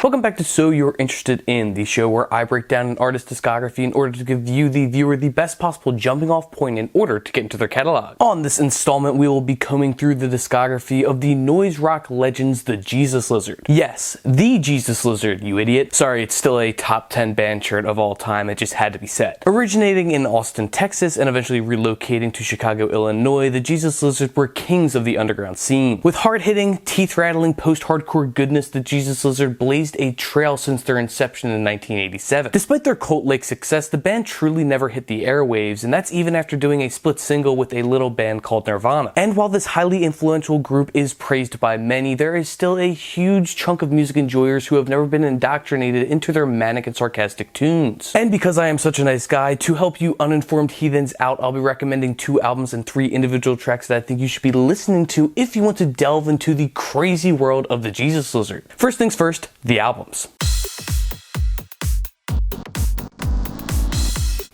Welcome back to So You're Interested In, the show where I break down an artist's discography in order to give you, the viewer, the best possible jumping off point in order to get into their catalog. On this installment, we will be combing through the discography of the noise rock legends, the Jesus Lizard. Yes, the Jesus Lizard, you idiot. Sorry, it's still a top 10 band shirt of all time, it just had to be said. Originating in Austin, Texas, and eventually relocating to Chicago, Illinois, the Jesus Lizard were kings of the underground scene. With hard-hitting, teeth-rattling, post-hardcore goodness, the Jesus Lizard blazed a trail since their inception in 1987. Despite their cult-like success, the band truly never hit the airwaves, and that's even after doing a split single with a little band called Nirvana. And while this highly influential group is praised by many, there is still a huge chunk of music enjoyers who have never been indoctrinated into their manic and sarcastic tunes. And because I am such a nice guy, to help you uninformed heathens out, I'll be recommending 2 albums and 3 individual tracks that I think you should be listening to if you want to delve into the crazy world of the Jesus Lizard. First things first, the albums.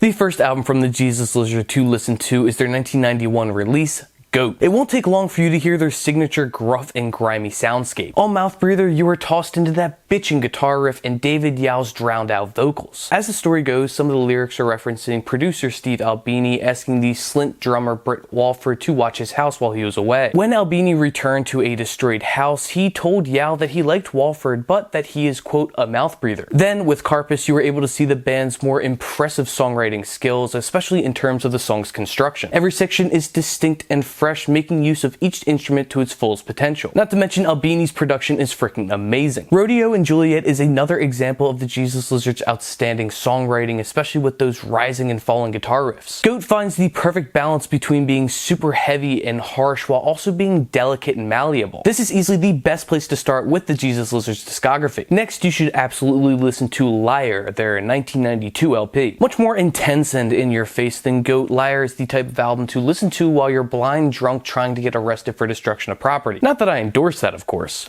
The first album from the Jesus Lizard to listen to is their 1991 release, Goat. It won't take long for you to hear their signature gruff and grimy soundscape. On Mouth Breather, you are tossed into that bitchin' guitar riff and David Yow's drowned out vocals. As the story goes, some of the lyrics are referencing producer Steve Albini asking the Slint drummer Britt Walford to watch his house while he was away. When Albini returned to a destroyed house, he told Yow that he liked Walford, but that he is, quote, a mouth breather. Then, with Carpus, you were able to see the band's more impressive songwriting skills, especially in terms of the song's construction. Every section is distinct and fresh, making use of each instrument to its fullest potential. Not to mention Albini's production is freaking amazing. Rodeo and Juliet is another example of the Jesus Lizard's outstanding songwriting, especially with those rising and falling guitar riffs. Goat finds the perfect balance between being super heavy and harsh while also being delicate and malleable. This is easily the best place to start with the Jesus Lizard's discography. Next, you should absolutely listen to Liar, their 1992 LP. Much more intense and in your face than Goat, Liar is the type of album to listen to while you're blind drunk trying to get arrested for destruction of property. Not that I endorse that, of course.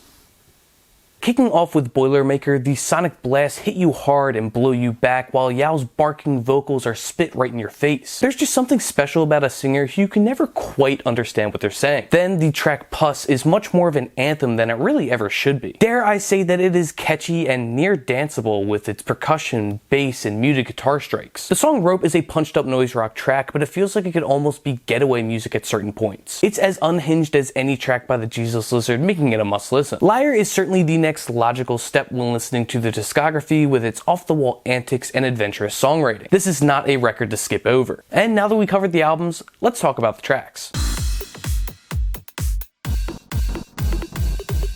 Kicking off with Boilermaker, the sonic blasts hit you hard and blow you back while Yow's barking vocals are spit right in your face. There's just something special about a singer who you can never quite understand what they're saying. Then the track Puss is much more of an anthem than it really ever should be. Dare I say that it is catchy and near danceable with its percussion, bass, and muted guitar strikes. The song Rope is a punched up noise rock track, but it feels like it could almost be getaway music at certain points. It's as unhinged as any track by the Jesus Lizard, making it a must listen. Liar is certainly the next logical step when listening to the discography with its off-the-wall antics and adventurous songwriting. This is not a record to skip over. And now that we covered the albums, let's talk about the tracks.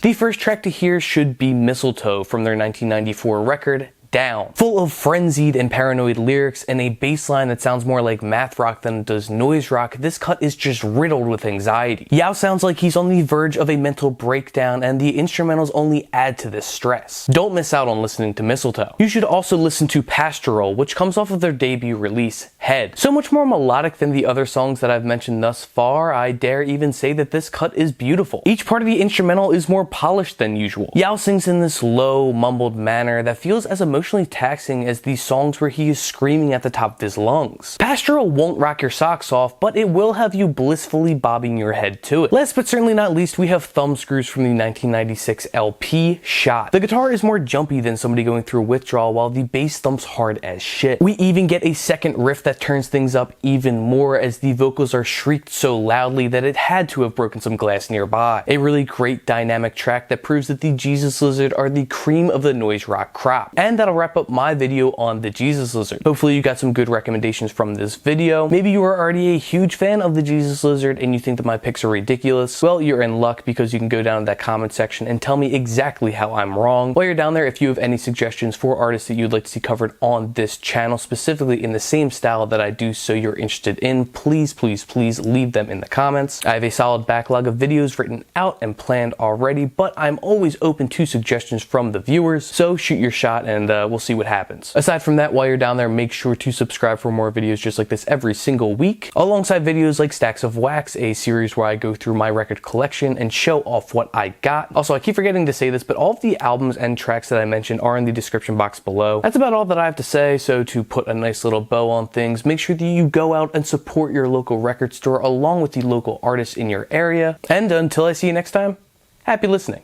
The first track to hear should be Mistletoe from their 1994 record, Down. Full of frenzied and paranoid lyrics and a bass line that sounds more like math rock than it does noise rock, this cut is just riddled with anxiety. Yow sounds like he's on the verge of a mental breakdown, and the instrumentals only add to this stress. Don't miss out on listening to Mistletoe. You should also listen to Pastoral, which comes off of their debut release, Head. So much more melodic than the other songs that I've mentioned thus far, I dare even say that this cut is beautiful. Each part of the instrumental is more polished than usual. Yow sings in this low, mumbled manner that feels as emotionally taxing as these songs where he is screaming at the top of his lungs. Pastoral won't rock your socks off, but it will have you blissfully bobbing your head to it. Last but certainly not least, we have Thumb Screws from the 1996 LP, Shot. The guitar is more jumpy than somebody going through withdrawal, while the bass thumps hard as shit. We even get a second riff that turns things up even more as the vocals are shrieked so loudly that it had to have broken some glass nearby. A really great dynamic track that proves that the Jesus Lizard are the cream of the noise rock crop. And that'll wrap up my video on the Jesus Lizard. Hopefully you got some good recommendations from this video. Maybe you are already a huge fan of the Jesus Lizard and you think that my picks are ridiculous. Well, you're in luck because you can go down to that comment section and tell me exactly how I'm wrong. While you're down there, if you have any suggestions for artists that you'd like to see covered on this channel, specifically in the same style that I do So You're Interested In, please leave them in the comments. I have a solid backlog of videos written out and planned already, but I'm always open to suggestions from the viewers, so shoot your shot and we'll see what happens. Aside from that, while you're down there, make sure to subscribe for more videos just like this every single week, alongside videos like Stacks of Wax, a series where I go through my record collection and show off what I got. Also, I keep forgetting to say this, but all of the albums and tracks that I mentioned are in the description box below. That's about all that I have to say, so to put a nice little bow on things, make sure that you go out and support your local record store along with the local artists in your area. And until I see you next time, happy listening.